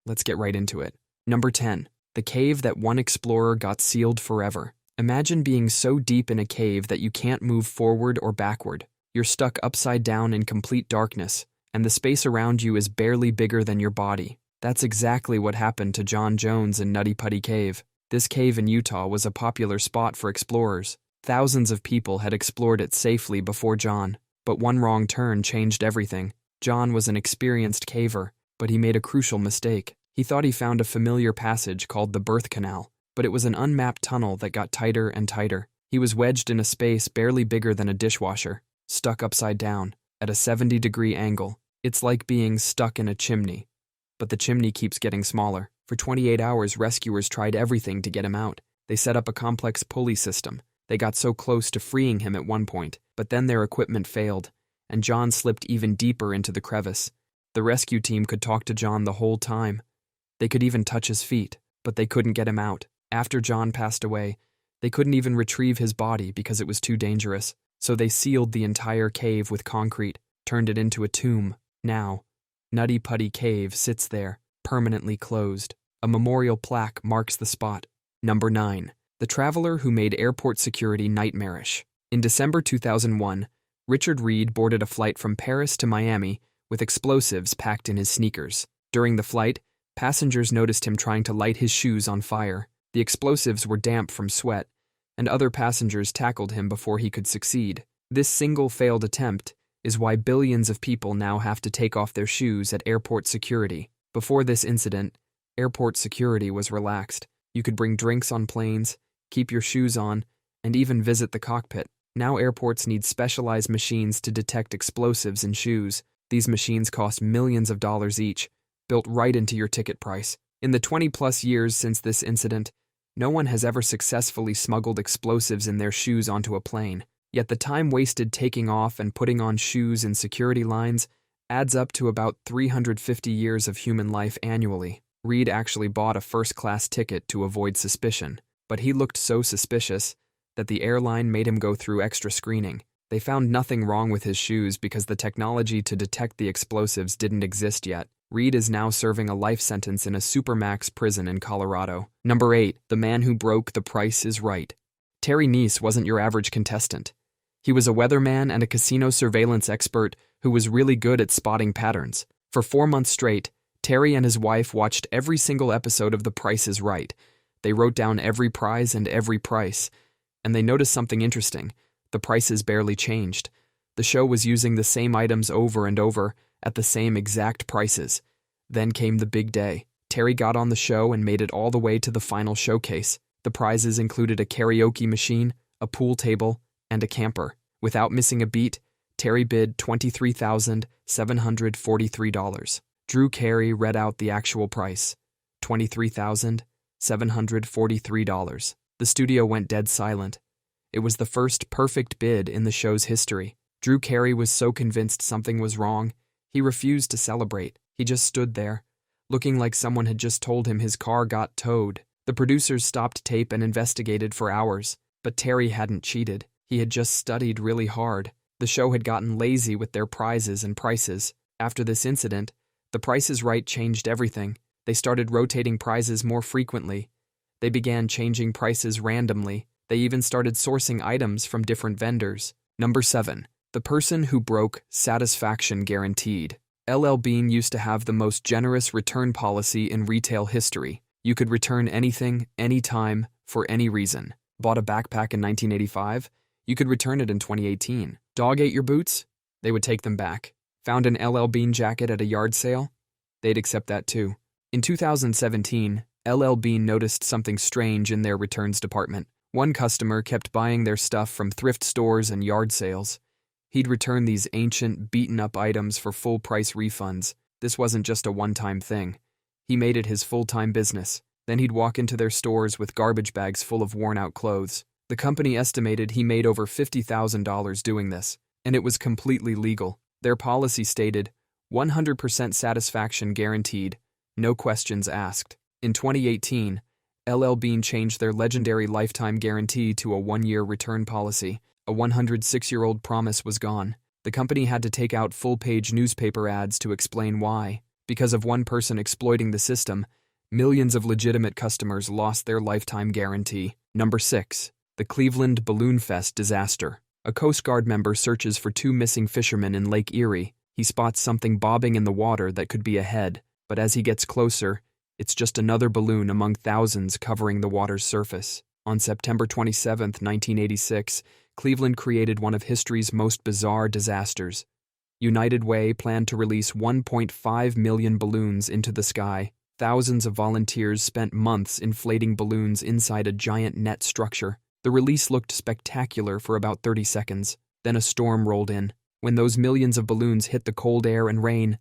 Let's get right into it. Number 10. The cave that one explorer got sealed forever. Imagine being so deep in a cave that you can't move forward or backward. You're stuck upside down in complete darkness, and the space around you is barely bigger than your body. That's exactly what happened to John Jones in Nutty Putty Cave. This cave in Utah was a popular spot for explorers. Thousands of people had explored it safely before John, but one wrong turn changed everything. John was an experienced caver, but he made a crucial mistake. He thought he found a familiar passage called the birth canal, but it was an unmapped tunnel that got tighter and tighter. He was wedged in a space barely bigger than a dishwasher, stuck upside down, at a 70-degree angle. It's like being stuck in a chimney, but the chimney keeps getting smaller. For 28 hours, rescuers tried everything to get him out. They set up a complex pulley system. They got so close to freeing him at one point, but then their equipment failed, and John slipped even deeper into the crevice. The rescue team could talk to John the whole time. They could even touch his feet, but they couldn't get him out. After John passed away, they couldn't even retrieve his body because it was too dangerous, so they sealed the entire cave with concrete, turned it into a tomb. Now, Nutty Putty Cave sits there, permanently closed. A memorial plaque marks the spot. Number 9. The traveler who made airport security nightmarish. In December 2001, Richard Reed boarded a flight from Paris to Miami with explosives packed in his sneakers. During the flight, passengers noticed him trying to light his shoes on fire. The explosives were damp from sweat, and other passengers tackled him before he could succeed. This single failed attempt is why billions of people now have to take off their shoes at airport security. Before this incident, airport security was relaxed. You could bring drinks on planes, keep your shoes on, and even visit the cockpit. Now airports need specialized machines to detect explosives in shoes. These machines cost millions of dollars each, built right into your ticket price. In the 20-plus years since this incident, no one has ever successfully smuggled explosives in their shoes onto a plane. Yet the time wasted taking off and putting on shoes in security lines adds up to about 350 years of human life annually. Reed actually bought a first-class ticket to avoid suspicion, but he looked so suspicious that the airline made him go through extra screening. They found nothing wrong with his shoes because the technology to detect the explosives didn't exist yet. Reed is now serving a life sentence in a supermax prison in Colorado. Number 8. The man who broke The Price is Right. Terry Neese wasn't your average contestant. He was a weatherman and a casino surveillance expert who was really good at spotting patterns. For 4 months straight, Terry and his wife watched every single episode of The Price is Right. They wrote down every prize and every price, and they noticed something interesting. The prices barely changed. The show was using the same items over and over at the same exact prices. Then came the big day. Terry got on the show and made it all the way to the final showcase. The prizes included a karaoke machine, a pool table, and a camper. Without missing a beat, Terry bid $23,743. Drew Carey read out the actual price, $23,743. The studio went dead silent. It was the first perfect bid in the show's history. Drew Carey was so convinced something was wrong, he refused to celebrate. He just stood there, looking like someone had just told him his car got towed. The producers stopped tape and investigated for hours, but Terry hadn't cheated. He had just studied really hard. The show had gotten lazy with their prizes and prices. After this incident, The Price is Right changed everything. They started rotating prizes more frequently. They began changing prices randomly. They even started sourcing items from different vendors. Number 7. The person who broke satisfaction guaranteed. LL Bean used to have the most generous return policy in retail history. You could return anything, anytime, for any reason. Bought a backpack in 1985? You could return it in 2018. Dog ate your boots? They would take them back. Found an LL Bean jacket at a yard sale? They'd accept that too. In 2017, LL Bean noticed something strange in their returns department. One customer kept buying their stuff from thrift stores and yard sales. He'd return these ancient, beaten-up items for full-price refunds. This wasn't just a one-time thing. He made it his full-time business. Then he'd walk into their stores with garbage bags full of worn-out clothes. The company estimated he made over $50,000 doing this, and it was completely legal. Their policy stated, 100% satisfaction guaranteed, no questions asked. In 2018, LL Bean changed their legendary lifetime guarantee to a 1-year return policy. A 106-year-old promise was gone. The company had to take out full-page newspaper ads to explain why. Because of one person exploiting the system, millions of legitimate customers lost their lifetime guarantee. Number 6. The Cleveland Balloonfest disaster. A Coast Guard member searches for 2 missing fishermen in Lake Erie. He spots something bobbing in the water that could be a head, but as he gets closer, it's just another balloon among thousands covering the water's surface. On September 27, 1986, Cleveland created one of history's most bizarre disasters. United Way planned to release 1.5 million balloons into the sky. Thousands of volunteers spent months inflating balloons inside a giant net structure. The release looked spectacular for about 30 seconds. Then a storm rolled in. When those millions of balloons hit the cold air and rain,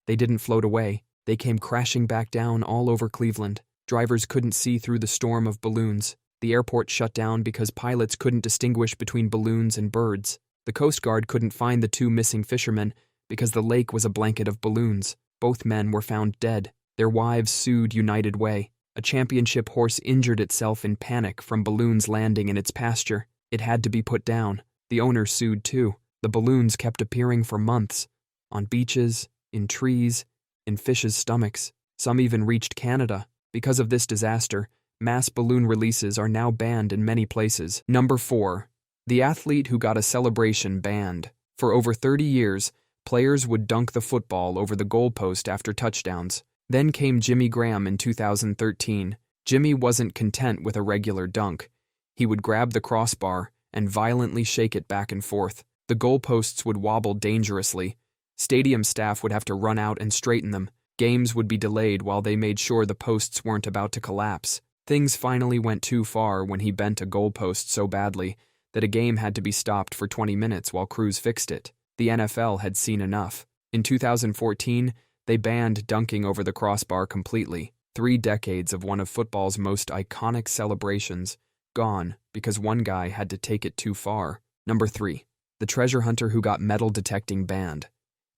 they didn't float away. They came crashing back down all over Cleveland. Drivers couldn't see through the storm of balloons. The airport shut down because pilots couldn't distinguish between balloons and birds. The Coast Guard couldn't find the 2 missing fishermen because the lake was a blanket of balloons. Both men were found dead. Their wives sued United Way. A championship horse injured itself in panic from balloons landing in its pasture. It had to be put down. The owner sued too. The balloons kept appearing for months. On beaches, in trees, in fishes' stomachs. Some even reached Canada. Because of this disaster, mass balloon releases are now banned in many places. Number 4. The athlete who got a celebration banned. For over 30 years, players would dunk the football over the goalpost after touchdowns. Then came Jimmy Graham in 2013. Jimmy wasn't content with a regular dunk. He would grab the crossbar and violently shake it back and forth. The goalposts would wobble dangerously. Stadium staff would have to run out and straighten them. Games would be delayed while they made sure the posts weren't about to collapse. Things finally went too far when he bent a goalpost so badly that a game had to be stopped for 20 minutes while crews fixed it. The NFL had seen enough. In 2014, they banned dunking over the crossbar completely. 3 decades of one of football's most iconic celebrations gone because one guy had to take it too far. Number 3. The treasure hunter who got metal detecting banned.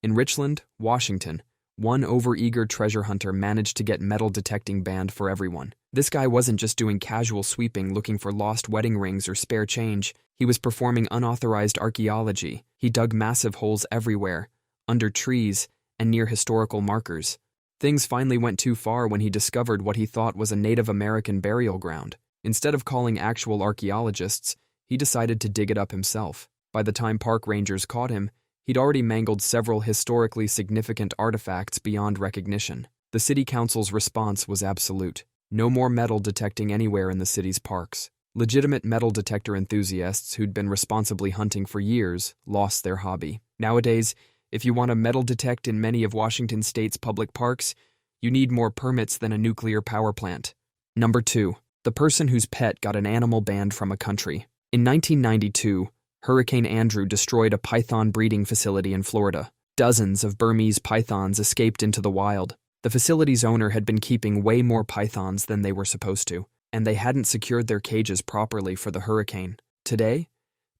In Richland, Washington, one overeager treasure hunter managed to get metal detecting banned for everyone. This guy wasn't just doing casual sweeping looking for lost wedding rings or spare change. He was performing unauthorized archaeology. He dug massive holes everywhere, under trees, and near historical markers. Things finally went too far when he discovered what he thought was a Native American burial ground. Instead of calling actual archaeologists, he decided to dig it up himself. By the time park rangers caught him, he'd already mangled several historically significant artifacts beyond recognition. The city council's response was absolute. No more metal detecting anywhere in the city's parks. Legitimate metal detector enthusiasts who'd been responsibly hunting for years lost their hobby. Nowadays, if you want to metal detect in many of Washington state's public parks, you need more permits than a nuclear power plant. Number 2. The person whose pet got an animal banned from a country. In 1992, Hurricane Andrew destroyed a python breeding facility in Florida. Dozens of Burmese pythons escaped into the wild. The facility's owner had been keeping way more pythons than they were supposed to, and they hadn't secured their cages properly for the hurricane. Today,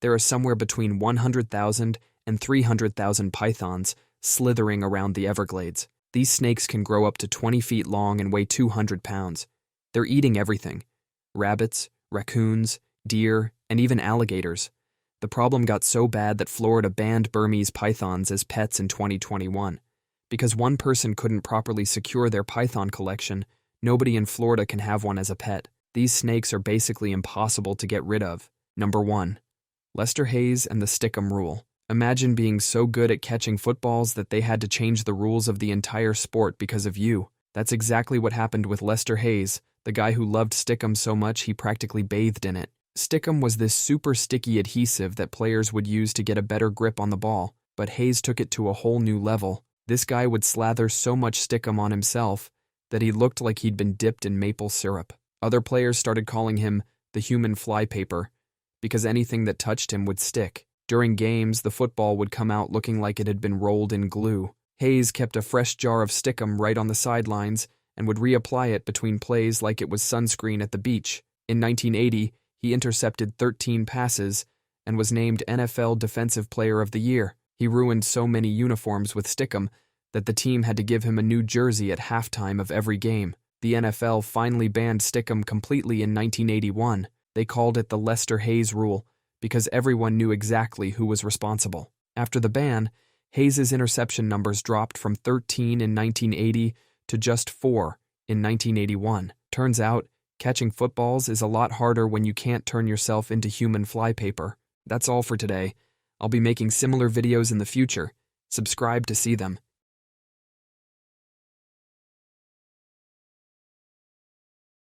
there are somewhere between 100,000 and 300,000 pythons slithering around the Everglades. These snakes can grow up to 20 feet long and weigh 200 pounds. They're eating everything: rabbits, raccoons, deer, and even alligators. The problem got so bad that Florida banned Burmese pythons as pets in 2021. Because one person couldn't properly secure their python collection, nobody in Florida can have one as a pet. These snakes are basically impossible to get rid of. Number 1. Lester Hayes and the Stickum rule. Imagine being so good at catching footballs that they had to change the rules of the entire sport because of you. That's exactly what happened with Lester Hayes, the guy who loved Stickum so much he practically bathed in it. Stickum was this super sticky adhesive that players would use to get a better grip on the ball, but Hayes took it to a whole new level. This guy would slather so much Stickum on himself that he looked like he'd been dipped in maple syrup. Other players started calling him the human flypaper because anything that touched him would stick. During games, the football would come out looking like it had been rolled in glue. Hayes kept a fresh jar of Stickum right on the sidelines and would reapply it between plays like it was sunscreen at the beach. In 1980, he intercepted 13 passes and was named NFL Defensive Player of the Year. He ruined so many uniforms with Stickum that the team had to give him a new jersey at halftime of every game. The NFL finally banned Stickum completely in 1981. They called it the Lester Hayes rule because everyone knew exactly who was responsible. After the ban, Hayes' interception numbers dropped from 13 in 1980 to just 4 in 1981. Turns out, catching footballs is a lot harder when you can't turn yourself into human flypaper. That's all for today. I'll be making similar videos in the future. Subscribe to see them.